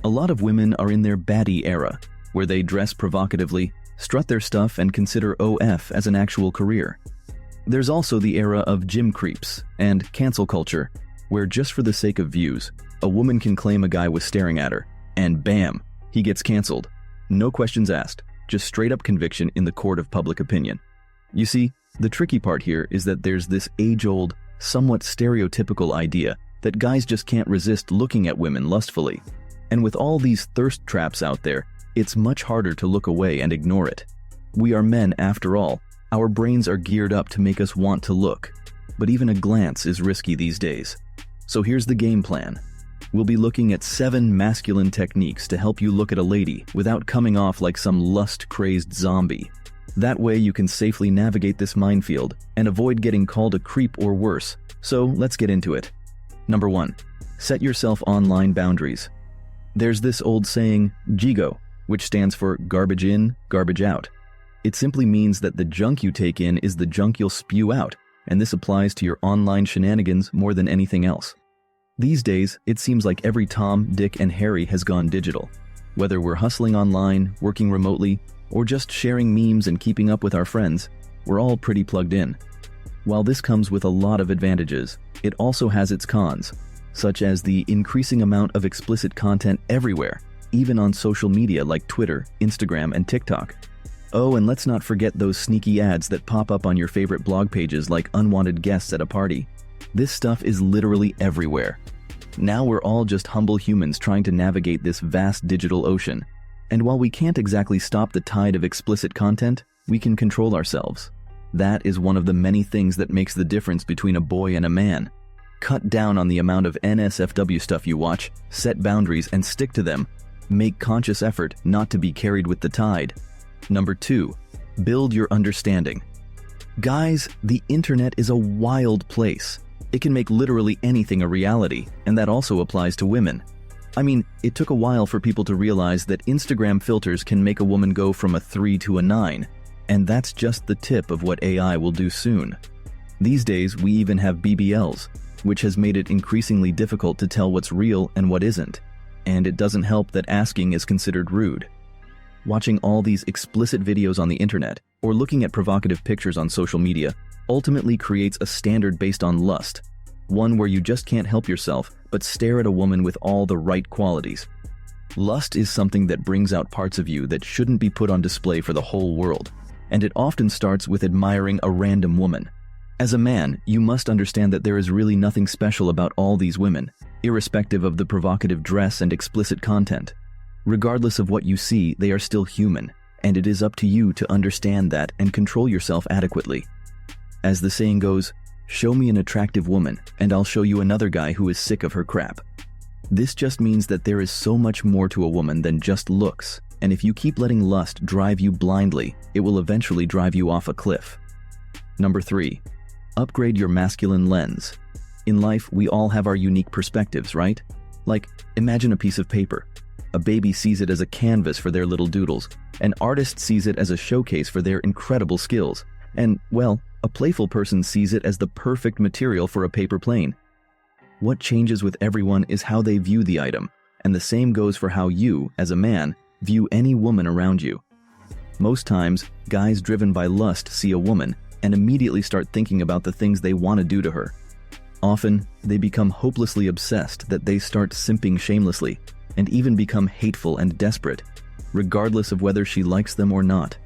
A lot of women are in their baddie era, where they dress provocatively, strut their stuff, and consider OF as an actual career. There's also the era of gym creeps and cancel culture, where just for the sake of views, a woman can claim a guy was staring at her, and bam, he gets canceled. No questions asked, just straight up conviction in the court of public opinion. You see, the tricky part here is that there's this age-old, somewhat stereotypical idea that guys just can't resist looking at women lustfully. And with all these thirst traps out there, it's much harder to look away and ignore it. We are men after all. Our brains are geared up to make us want to look. But even a glance is risky these days. So here's the game plan. We'll be looking at 7 masculine techniques to help you look at a lady without coming off like some lust-crazed zombie. That way you can safely navigate this minefield and avoid getting called a creep or worse. So let's get into it. Number 1. Set yourself online boundaries. There's this old saying, GIGO, which stands for garbage in, garbage out. It simply means that the junk you take in is the junk you'll spew out, and this applies to your online shenanigans more than anything else. These days, it seems like every Tom, Dick, and Harry has gone digital. Whether we're hustling online, working remotely, or just sharing memes and keeping up with our friends, we're all pretty plugged in. While this comes with a lot of advantages, it also has its cons, such as the increasing amount of explicit content everywhere, even on social media like Twitter, Instagram, and TikTok. Oh, and let's not forget those sneaky ads that pop up on your favorite blog pages like unwanted guests at a party. This stuff is literally everywhere. Now we're all just humble humans trying to navigate this vast digital ocean. And while we can't exactly stop the tide of explicit content, we can control ourselves. That is one of the many things that makes the difference between a boy and a man. Cut down on the amount of NSFW stuff you watch, set boundaries and stick to them. Make conscious effort not to be carried with the tide. Number 2. Build your understanding. Guys, the internet is a wild place. It can make literally anything a reality, and that also applies to women. I mean, it took a while for people to realize that Instagram filters can make a woman go from a 3 to a 9, and that's just the tip of what AI will do soon. These days, we even have BBLs, which has made it increasingly difficult to tell what's real and what isn't, and it doesn't help that asking is considered rude. Watching all these explicit videos on the internet, or looking at provocative pictures on social media, ultimately creates a standard based on lust, one where you just can't help yourself but stare at a woman with all the right qualities. Lust is something that brings out parts of you that shouldn't be put on display for the whole world, and it often starts with admiring a random woman. As a man, you must understand that there is really nothing special about all these women, irrespective of the provocative dress and explicit content. Regardless of what you see, they are still human, and it is up to you to understand that and control yourself adequately. As the saying goes, show me an attractive woman, and I'll show you another guy who is sick of her crap. This just means that there is so much more to a woman than just looks, and if you keep letting lust drive you blindly, it will eventually drive you off a cliff. Number 3. Upgrade your masculine lens. In life, we all have our unique perspectives, right? Like, imagine a piece of paper. A baby sees it as a canvas for their little doodles. An artist sees it as a showcase for their incredible skills. And, well, a playful person sees it as the perfect material for a paper plane. What changes with everyone is how they view the item, and the same goes for how you, as a man, view any woman around you. Most times, guys driven by lust see a woman and immediately start thinking about the things they want to do to her. Often, they become hopelessly obsessed that they start simping shamelessly, and even become hateful and desperate, regardless of whether she likes them or not.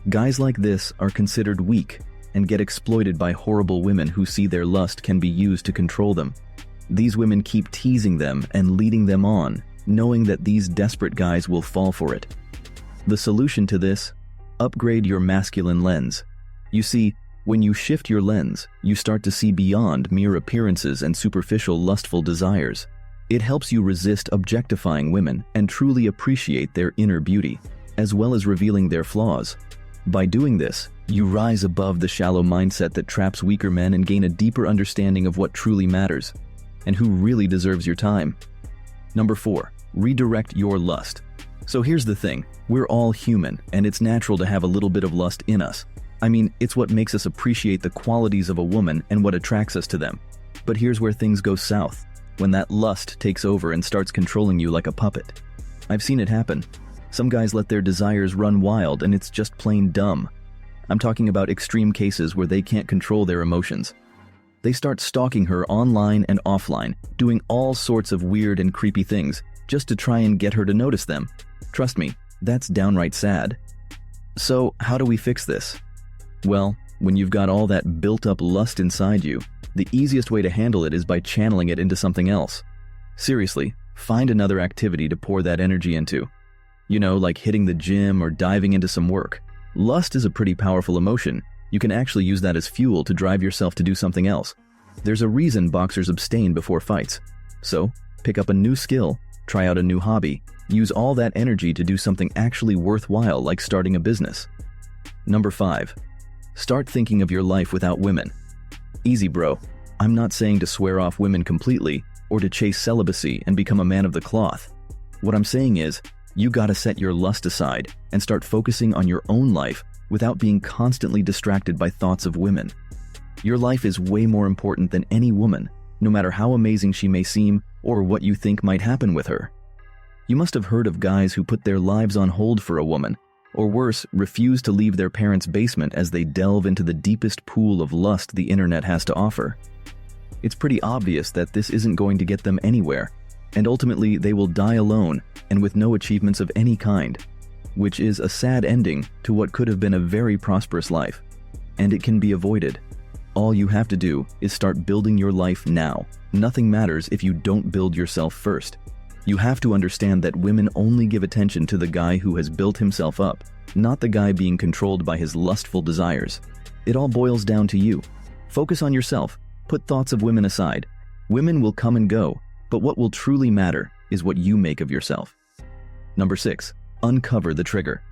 Guys like this are considered weak and get exploited by horrible women who see their lust can be used to control them. These women keep teasing them and leading them on, knowing that these desperate guys will fall for it. The solution to this? Upgrade your masculine lens. You see, when you shift your lens, you start to see beyond mere appearances and superficial lustful desires. It helps you resist objectifying women and truly appreciate their inner beauty, as well as revealing their flaws. By doing this, you rise above the shallow mindset that traps weaker men and gain a deeper understanding of what truly matters, and who really deserves your time. Number 4, redirect your lust. So here's the thing, we're all human, and it's natural to have a little bit of lust in us. I mean, it's what makes us appreciate the qualities of a woman and what attracts us to them. But here's where things go south. when that lust takes over and starts controlling you like a puppet. I've seen it happen. Some guys let their desires run wild and it's just plain dumb. I'm talking about extreme cases where they can't control their emotions. They start stalking her online and offline, doing all sorts of weird and creepy things just to try and get her to notice them. Trust me, that's downright sad. So, how do we fix this? Well, when you've got all that built-up lust inside you, the easiest way to handle it is by channeling it into something else. Seriously, find another activity to pour that energy into. You know, like hitting the gym or diving into some work. Lust is a pretty powerful emotion. You can actually use that as fuel to drive yourself to do something else. There's a reason boxers abstain before fights. So, pick up a new skill, try out a new hobby, use all that energy to do something actually worthwhile like starting a business. Number 5. Start thinking of your life without women. Easy, bro. I'm not saying to swear off women completely or to chase celibacy and become a man of the cloth. What I'm saying is, you gotta set your lust aside and start focusing on your own life without being constantly distracted by thoughts of women. Your life is way more important than any woman, no matter how amazing she may seem or what you think might happen with her. You must have heard of guys who put their lives on hold for a woman, or worse, refuse to leave their parents' basement as they delve into the deepest pool of lust the internet has to offer. It's pretty obvious that this isn't going to get them anywhere, and ultimately they will die alone and with no achievements of any kind, which is a sad ending to what could have been a very prosperous life. And it can be avoided. All you have to do is start building your life now. Nothing matters if you don't build yourself first. You have to understand that women only give attention to the guy who has built himself up, not the guy being controlled by his lustful desires. It all boils down to you. Focus on yourself. Put thoughts of women aside. Women will come and go, but what will truly matter is what you make of yourself. Number 6. Uncover the trigger.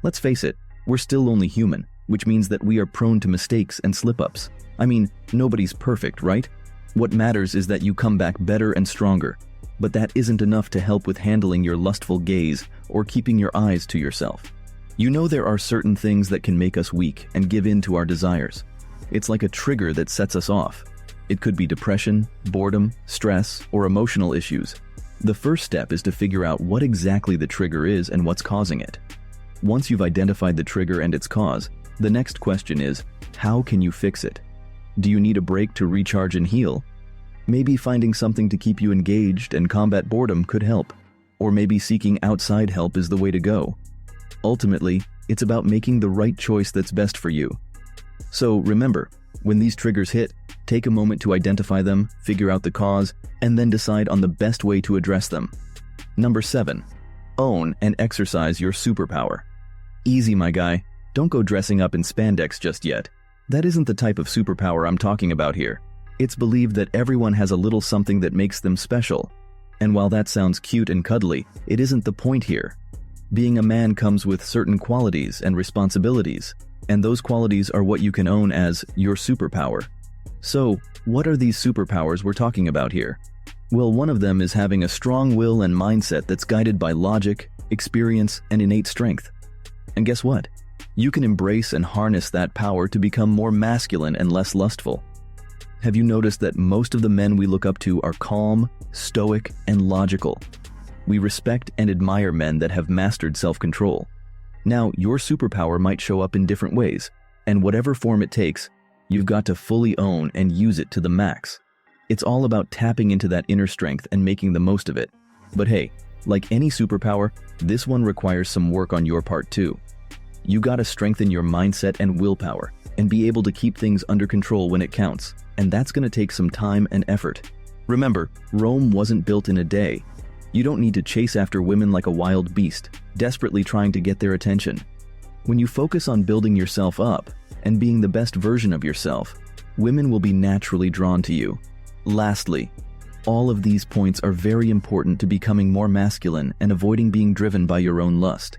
Let's face it, we're still only human, which means that we are prone to mistakes and slip-ups. I mean, nobody's perfect, right? What matters is that you come back better and stronger. But that isn't enough to help with handling your lustful gaze or keeping your eyes to yourself. You know there are certain things that can make us weak and give in to our desires. It's like a trigger that sets us off. It could be depression, boredom, stress, or emotional issues. The first step is to figure out what exactly the trigger is and what's causing it. Once you've identified the trigger and its cause, the next question is, how can you fix it? Do you need a break to recharge and heal? Maybe finding something to keep you engaged and combat boredom could help. Or maybe seeking outside help is the way to go. Ultimately, it's about making the right choice that's best for you. So remember, when these triggers hit, take a moment to identify them, figure out the cause, and then decide on the best way to address them. Number 7. Own and exercise your superpower. Easy, my guy. Don't go dressing up in spandex just yet. That isn't the type of superpower I'm talking about here. It's believed that everyone has a little something that makes them special. And while that sounds cute and cuddly, it isn't the point here. Being a man comes with certain qualities and responsibilities, and those qualities are what you can own as your superpower. So, what are these superpowers we're talking about here? Well, one of them is having a strong will and mindset that's guided by logic, experience, and innate strength. And guess what? You can embrace and harness that power to become more masculine and less lustful. Have you noticed that most of the men we look up to are calm, stoic, and logical? We respect and admire men that have mastered self-control. Now, your superpower might show up in different ways, and whatever form it takes, you've got to fully own and use it to the max. It's all about tapping into that inner strength and making the most of it. But hey, like any superpower, this one requires some work on your part too. You gotta strengthen your mindset and willpower, and be able to keep things under control when it counts. And that's gonna take some time and effort. Remember, Rome wasn't built in a day. You don't need to chase after women like a wild beast, desperately trying to get their attention. When you focus on building yourself up and being the best version of yourself, women will be naturally drawn to you. Lastly, all of these points are very important to becoming more masculine and avoiding being driven by your own lust.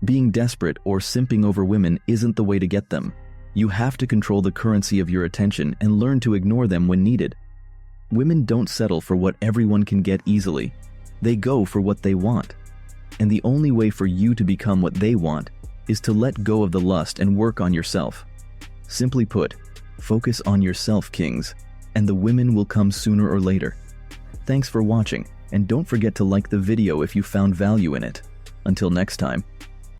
Being desperate or simping over women isn't the way to get them. You have to control the currency of your attention and learn to ignore them when needed. Women don't settle for what everyone can get easily. They go for what they want. And the only way for you to become what they want is to let go of the lust and work on yourself. Simply put, focus on yourself, kings, and the women will come sooner or later. Thanks for watching, and don't forget to like the video if you found value in it. Until next time.